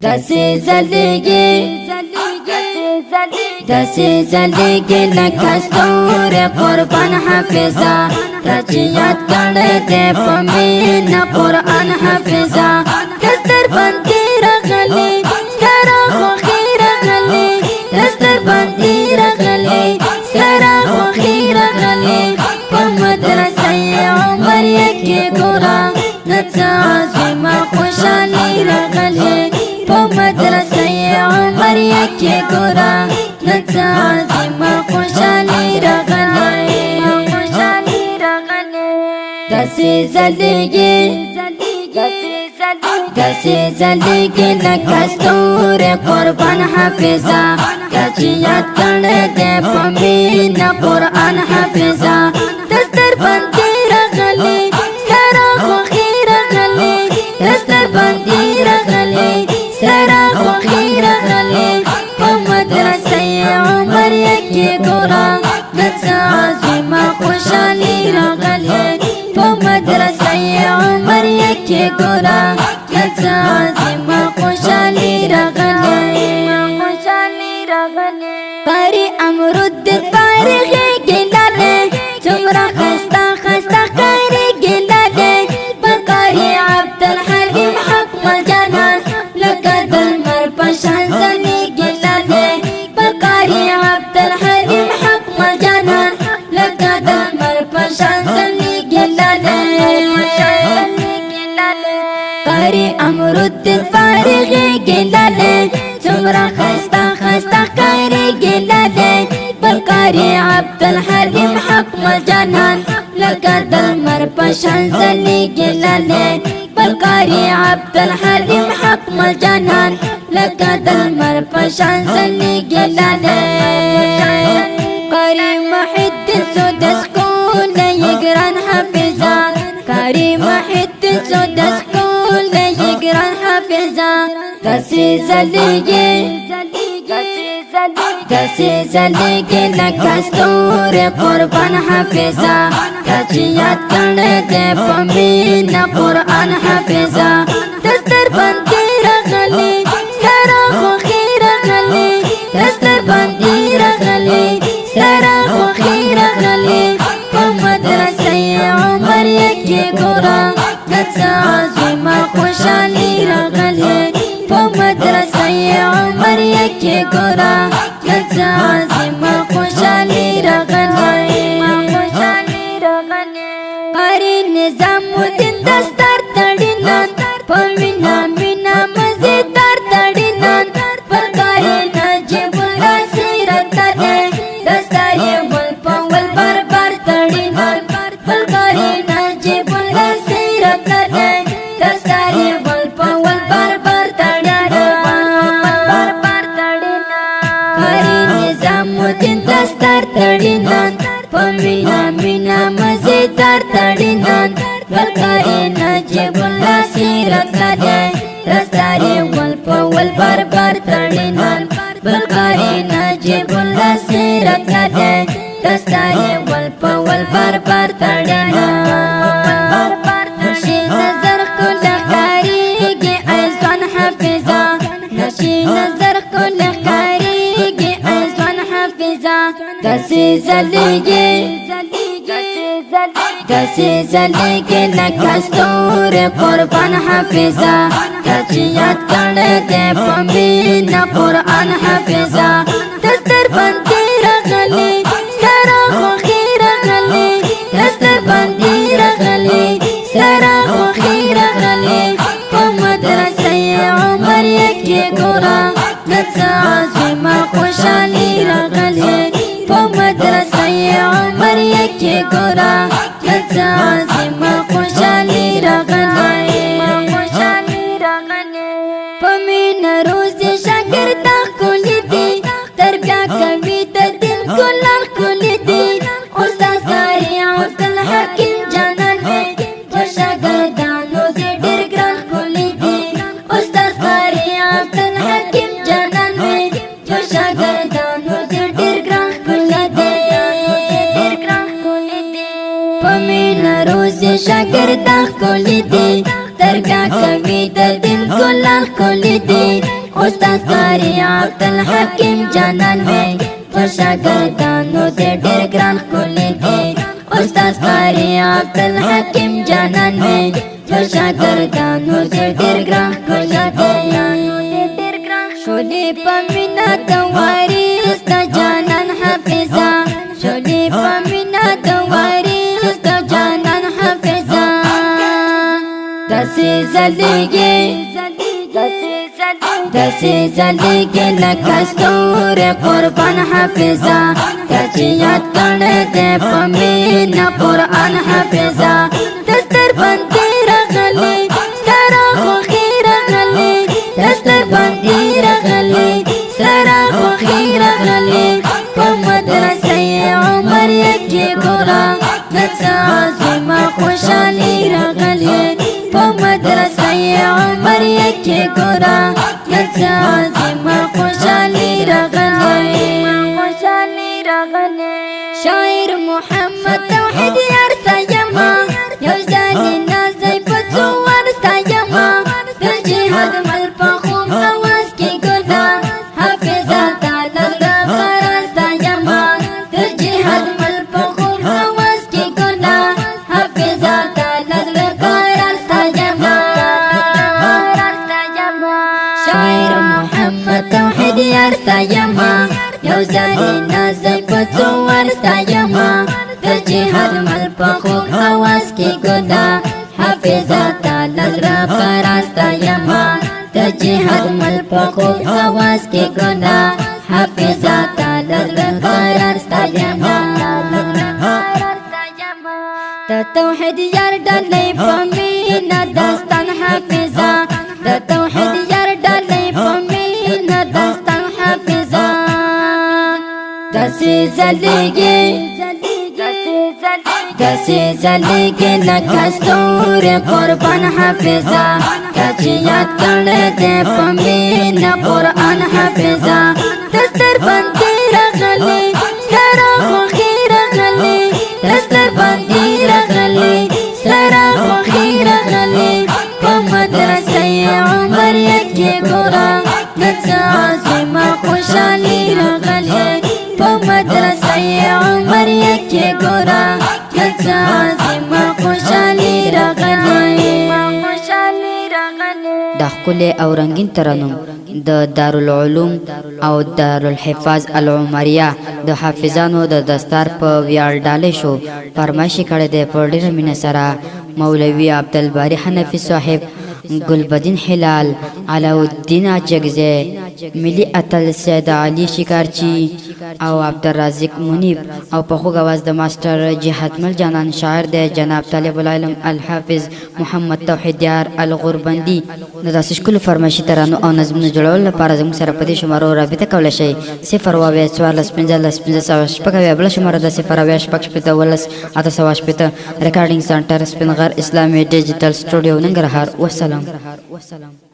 داسې زندگی لکه ستوري قربان حافظه تا چې یاد کړی دی په مینه قرآن حافظه دستر باندې راغلی سره خوښي راغلی دستر باندې راغلی سره خوښي راغلی په مدرسه عمر کې ګوره نڅا عظیمه خوشحالي راغلی په مدرسه عمر کې ګوره نڅا عظیمه خوشحالي راغلی داسې زندگی لکه ستوري قربان حافظه تا چې یاد کړی دی په مینه قرآن حافظه دستر باندې راغلی سره خوښي راغلی دستر باندې راغلی سره خوښي راغلی په مدرسه عمر کې ګوره نڅا عظیمه خوشحالي راغلی په مدرسه عمر کې ګوره نڅا عظیمه خوشحالي راغلی قاری امرالدین فارغی ګلالی څومره ښایسته ښایسته ښکارېږي لالی په قاری عبدالحلیم حق ملجانان لکه د لمر په شان ځلېږي لالی په قاری عبدالحلیم حق ملجانان لکه د لمر په شان ځلېږي لالی قاری امرالدین فارغی ګلالی څومره ښایسته ښایسته ښکارېږي لالی بل قاری عبدالحلیم حق ملجانان لکه د لمر په شان ځلېږي لالی بل قاری عبدالحلیم حق ملجانان لکه د لمر په شان ځلېږي لالی قاری محیالدین سودس ښکلی ګران حافظه قاری محیالدین سودس ښکلی ګران حافظه داسې زندگی لکه ستوري قربان حافظه تا چې یاد کړی دی په مینه قرآن حافظه دستر باندې راغلی سره خوښي راغلی دستر باندې راغلی سره خوښي راغلی په مدرسه عمر کې ګوره نڅا عظیمه خوشحالي راغلی په مدرسه عمر کې ګوره نڅا عظیمه خوشحالي راغلی قاری نظام الدین دستار تړي نن په مینا مینا مزیدار تړي نن پر قاری نجیب الله سیرت دی دستار یې ول په ول بار بار تړي نن پر قاری نجیب الله سیرت دی دستار یې ول په ول بار بار تړي قاری نظام الدین دستار تړي نن په مینا مینا مزیدار تړي نن بل قاری نجیب الله سیرت دی دستار یې ول په ول بار بار تړي نن بل قاری نجیب الله سیرت دی دستار یې ول په ول بار بار تړي نشي نظر کول ښکارېږي ای ځوان حافظه نشي نظر کول ښکارېږي ای ځوان حافظه داسې زندگی لکه ستوري قربان حافظه تا چې یاد کړی دی په مینه قرآن حافظه دستر باندې راغلی سره خوښي راغلی دستر باندې راغلی سره خوښي راغلی په مدرسه عمر کې ګوره نڅا عظیمه خوشحالي راغلی په مدرسه عمر کې ګوره نڅا عظیمه خوشحالي راغلی په مینه روزي شاګرد ښکلی دی تربیه کوي د دین ګلان ښکلی دی استاد قاری عبدالحکیم جانان دی په شاګردانو دې ډېر ګران ښکلی دی استاد قاری عبدالحکیم جانان دی په شاګردانو دې ډېر ګران ښکلی دی په مینه روزي شاګرد ښکلی دی تربیه کوي د دین ګلان ښکلی دی استاد قاری عبدالحکیم جانان دی په شاګردانو دې ډېر ګران ښکلی دی استاد قاری عبدالحکیم جانان دی په شاګردانو دې ډېر ګران ښکلی دی شولې په مینه د وارث د جانان حافظه شولې په مینه د وارث د جانان حافظه داسې ځلېږي داسې ځلېږي لکه ستوری قربان حافظه تا چې یاد کړی دی په مینه قرآن حافظه دستر باندې راغلی ستا راخوښي راغلی دستر باندې راغلی ستا راخوښي راغلی په مدرسه عمریه کې ګوره د څه عظیمه خوشحالي راغلی په مدرسه عمریه کې ګوره د څه عظیمه خوشحالي راغلی شاعر محمد توحید یار ستایمه یو ځلې نازی په څو ور ستایمه د جهاد مل په خوب اواز کې ګرده حافظه تا له زړه قرار ستایمه د جهاد مل په خوب اواز کې ګرده حافظه تا له زړه قرار ستایمه شاعر محمد توحید یار ستایمه یو ځلې نازی په څو ور ستایمه د جهاد مل په خوب اواز کې ګرده حافظه تا له زړه قرار ستایمه د جهاد مل په خوب اواز کې ګرده حافظه تا له زړه قرار ستایمه د توحید یار ډالۍ په مینه داستان حافظه د توحید یار ډالۍ په مینه داستان حافظه داسې ځلېږي داسې ځلېږي لکه ستوری قربان حافظه تا چې یاد کړی دی په مینه قرآن حافظه دستر باندې راغلی ستا راخوښي راغلی دستر باندې راغلی ستا راخوښي راغلی په مدرسه عمریه کې ګوره د څه عظیمه خوشحالي راغلی په مدرسه عمریه کې ګوره د څه عظیمه خوشحالي راغلی دا ښکلی او رنګین ترنم د دارالعلوم او دارالحفاظ العمریه د حافظانو د دستار په ویاړ ډالۍ شو فرمایشي کړی دی په ډېره مینه سره مولوي عبدالباری حنفي صاحب گلبدین هلال علاؤالدین اجگزی ملی اتل سید علی شکارچی او عبدالرازق منیب او په خوږ اواز د ماسټر جهاد مل جانان شاعر دی جناب طالب العلم الحافظ محمد توحید یار الغربندی د داسې ښکلو فرمایشي ترانو او نظمونو جوړولو لپاره زموږ سره په دې شمارو رابطه کولی شئ 0 اویا 14 15 15 بله شماره د 0 اویا 6 15 880 ریکارډینګ سنټر سپین غر اسلامي ډیجیټل سټوډیو ننګرهار والسلام